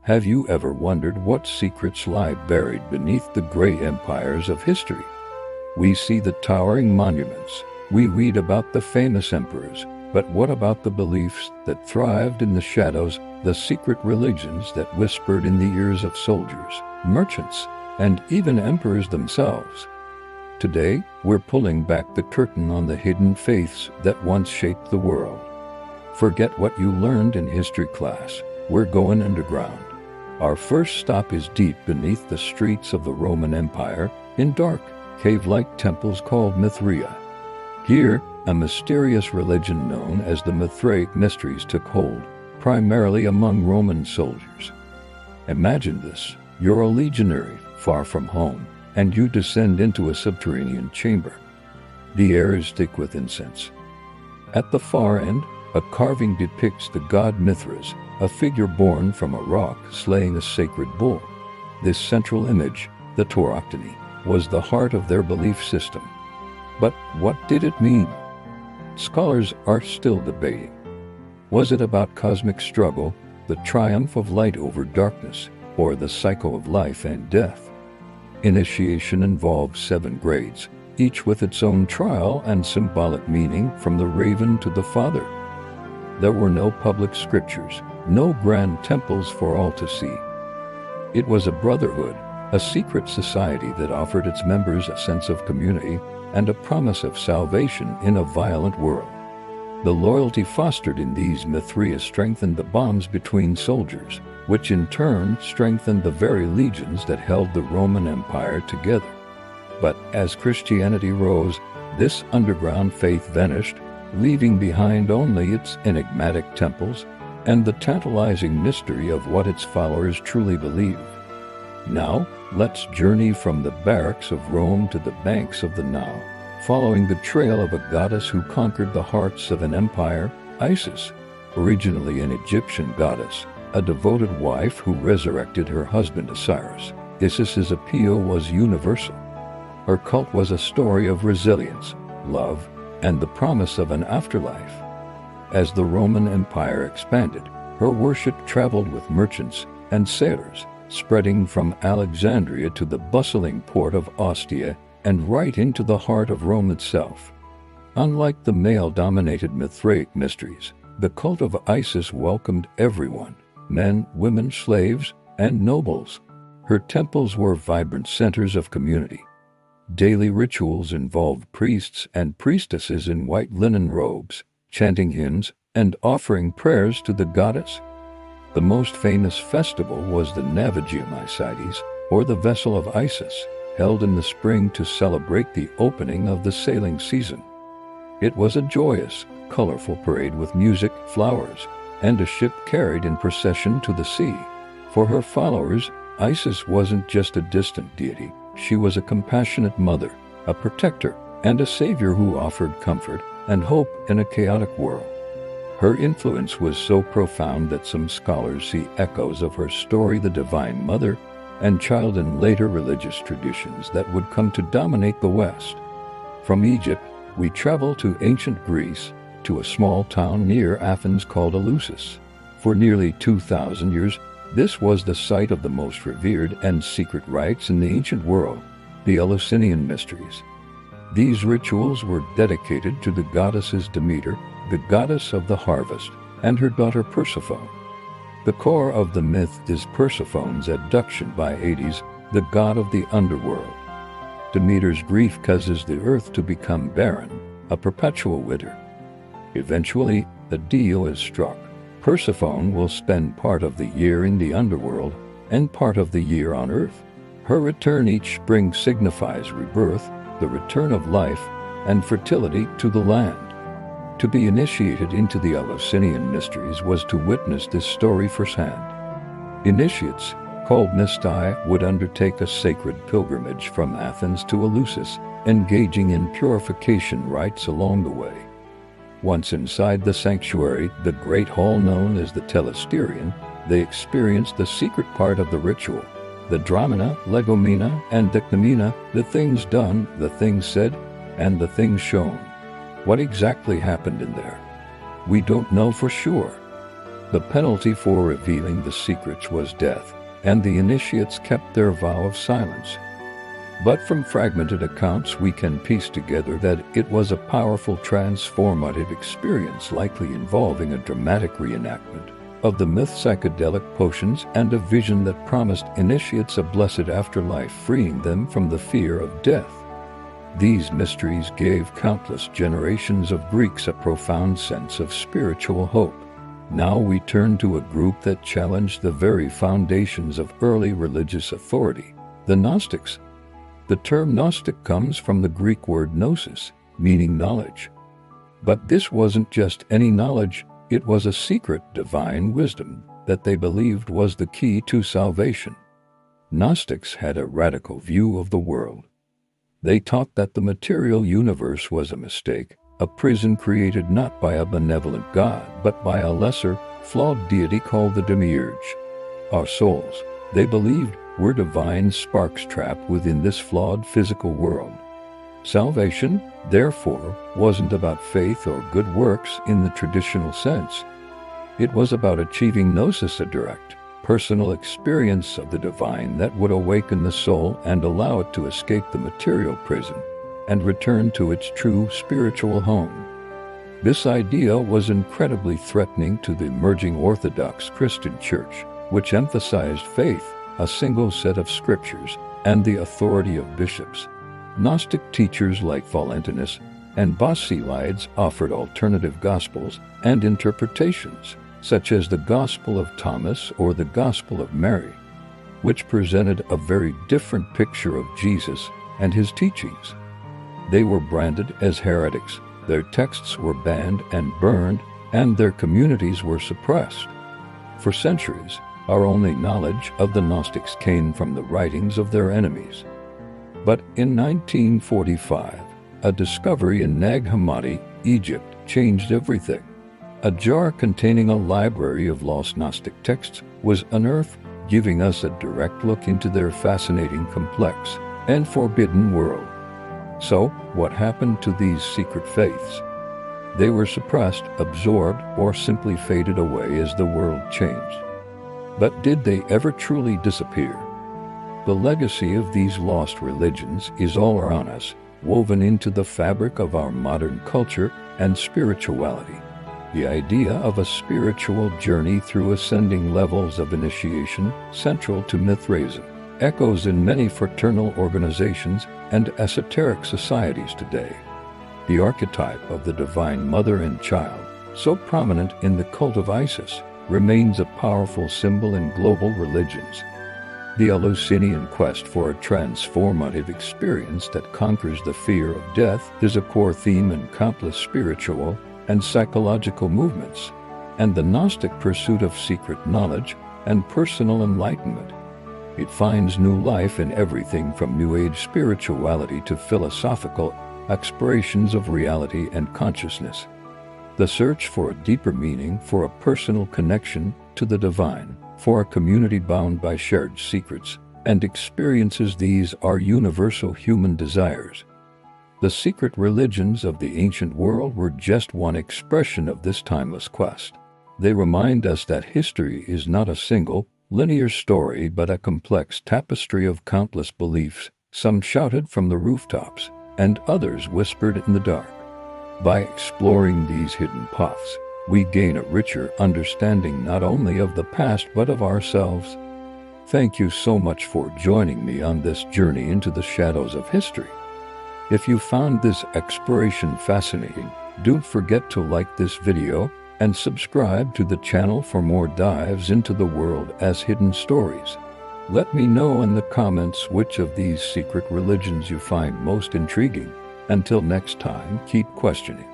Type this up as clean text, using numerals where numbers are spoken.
Have you ever wondered what secrets lie buried beneath the great empires of history? We see the towering monuments, we read about the famous emperors, but what about the beliefs that thrived in the shadows, the secret religions that whispered in the ears of soldiers, merchants, and even emperors themselves? Today, we're pulling back the curtain on the hidden faiths that once shaped the world. Forget what you learned in history class. We're going underground. Our first stop is deep beneath the streets of the Roman Empire, in dark, cave-like temples called Mithraea. Here, a mysterious religion known as the Mithraic Mysteries took hold, primarily among Roman soldiers. Imagine this: you're a legionary, far from home, and you descend into a subterranean chamber. The air is thick with incense. At the far end, a carving depicts the god Mithras, a figure born from a rock slaying a sacred bull. This central image, the tauroctony, was the heart of their belief system. But what did it mean? Scholars are still debating. Was it about cosmic struggle, the triumph of light over darkness, or the cycle of life and death? Initiation involved 7 grades, each with its own trial and symbolic meaning, from the raven to the father. There were no public scriptures, no grand temples for all to see. It was a brotherhood, a secret society that offered its members a sense of community and a promise of salvation in a violent world. The loyalty fostered in these Mithraea strengthened the bonds between soldiers, which in turn strengthened the very legions that held the Roman Empire together. But as Christianity rose, this underground faith vanished, leaving behind only its enigmatic temples and the tantalizing mystery of what its followers truly believed. Now, let's journey from the barracks of Rome to the banks of the Nile, following the trail of a goddess who conquered the hearts of an empire, Isis. Originally an Egyptian goddess, a devoted wife who resurrected her husband Osiris, Isis's appeal was universal. Her cult was a story of resilience, love, and the promise of an afterlife. As the Roman Empire expanded, her worship traveled with merchants and sailors, spreading from Alexandria to the bustling port of Ostia and right into the heart of Rome itself. Unlike the male-dominated Mithraic mysteries, the cult of Isis welcomed everyone: men, women, slaves, and nobles. Her temples were vibrant centers of community. Daily rituals involved priests and priestesses in white linen robes, chanting hymns and offering prayers to the goddess. The most famous festival was the Navagium Isides, or the Vessel of Isis, held in the spring to celebrate the opening of the sailing season. It was a joyous, colorful parade with music, flowers, and a ship carried in procession to the sea. For her followers, Isis wasn't just a distant deity. She was a compassionate mother, a protector, and a savior who offered comfort and hope in a chaotic world. Her influence was so profound that some scholars see echoes of her story, the Divine Mother, and child in later religious traditions that would come to dominate the West. From Egypt, we travel to ancient Greece, to a small town near Athens called Eleusis. For nearly 2,000 years, this was the site of the most revered and secret rites in the ancient world, the Eleusinian Mysteries. These rituals were dedicated to the goddesses Demeter, the goddess of the harvest, and her daughter Persephone. The core of the myth is Persephone's abduction by Hades, the god of the underworld. Demeter's grief causes the earth to become barren, a perpetual winter. Eventually, a deal is struck. Persephone will spend part of the year in the underworld and part of the year on earth. Her return each spring signifies rebirth, the return of life, and fertility to the land. To be initiated into the Eleusinian Mysteries was to witness this story firsthand. Initiates, called mystai, would undertake a sacred pilgrimage from Athens to Eleusis, engaging in purification rites along the way. Once inside the sanctuary, the great hall known as the Telesterion, they experienced the secret part of the ritual, the dramina, legomena, and dictamina, the things done, the things said, and the things shown. What exactly happened in there? We don't know for sure. The penalty for revealing the secrets was death, and the initiates kept their vow of silence. But from fragmented accounts we can piece together that it was a powerful transformative experience, likely involving a dramatic reenactment of the myth, psychedelic potions, and a vision that promised initiates a blessed afterlife, freeing them from the fear of death. These mysteries gave countless generations of Greeks a profound sense of spiritual hope. Now we turn to a group that challenged the very foundations of early religious authority, the Gnostics. The term Gnostic comes from the Greek word gnosis, meaning knowledge. But this wasn't just any knowledge, it was a secret divine wisdom that they believed was the key to salvation. Gnostics had a radical view of the world. They taught that the material universe was a mistake, a prison created not by a benevolent God but by a lesser, flawed deity called the demiurge. Our souls, they believed, were divine sparks trapped within this flawed physical world. Salvation, therefore, wasn't about faith or good works in the traditional sense. It was about achieving gnosis, a direct, personal experience of the divine that would awaken the soul and allow it to escape the material prison and return to its true spiritual home. This idea was incredibly threatening to the emerging Orthodox Christian Church, which emphasized faith, a single set of scriptures, and the authority of bishops. Gnostic teachers like Valentinus and Basilides offered alternative gospels and interpretations, such as the Gospel of Thomas or the Gospel of Mary, which presented a very different picture of Jesus and his teachings. They were branded as heretics, their texts were banned and burned, and their communities were suppressed. For centuries, our only knowledge of the Gnostics came from the writings of their enemies. But in 1945, a discovery in Nag Hammadi, Egypt, changed everything. A jar containing a library of lost Gnostic texts was unearthed, giving us a direct look into their fascinating, complex, and forbidden world. So, what happened to these secret faiths? They were suppressed, absorbed, or simply faded away as the world changed. But did they ever truly disappear? The legacy of these lost religions is all around us, woven into the fabric of our modern culture and spirituality. The idea of a spiritual journey through ascending levels of initiation, central to Mithraism, echoes in many fraternal organizations and esoteric societies today. The archetype of the Divine Mother and Child, so prominent in the cult of Isis, remains a powerful symbol in global religions. The Eleusinian quest for a transformative experience that conquers the fear of death is a core theme in countless spiritual and psychological movements, and the Gnostic pursuit of secret knowledge and personal enlightenment. It finds new life in everything from New Age spirituality to philosophical explorations of reality and consciousness. The search for a deeper meaning, for a personal connection to the divine, for a community bound by shared secrets and experiences, these are universal human desires. The secret religions of the ancient world were just one expression of this timeless quest. They remind us that history is not a single, linear story but a complex tapestry of countless beliefs, some shouted from the rooftops and others whispered in the dark. By exploring these hidden paths, we gain a richer understanding not only of the past but of ourselves. Thank you so much for joining me on this journey into the shadows of history. If you found this exploration fascinating, don't forget to like this video and subscribe to the channel for more dives into the world as hidden stories. Let me know in the comments which of these secret religions you find most intriguing. Until next time, keep questioning.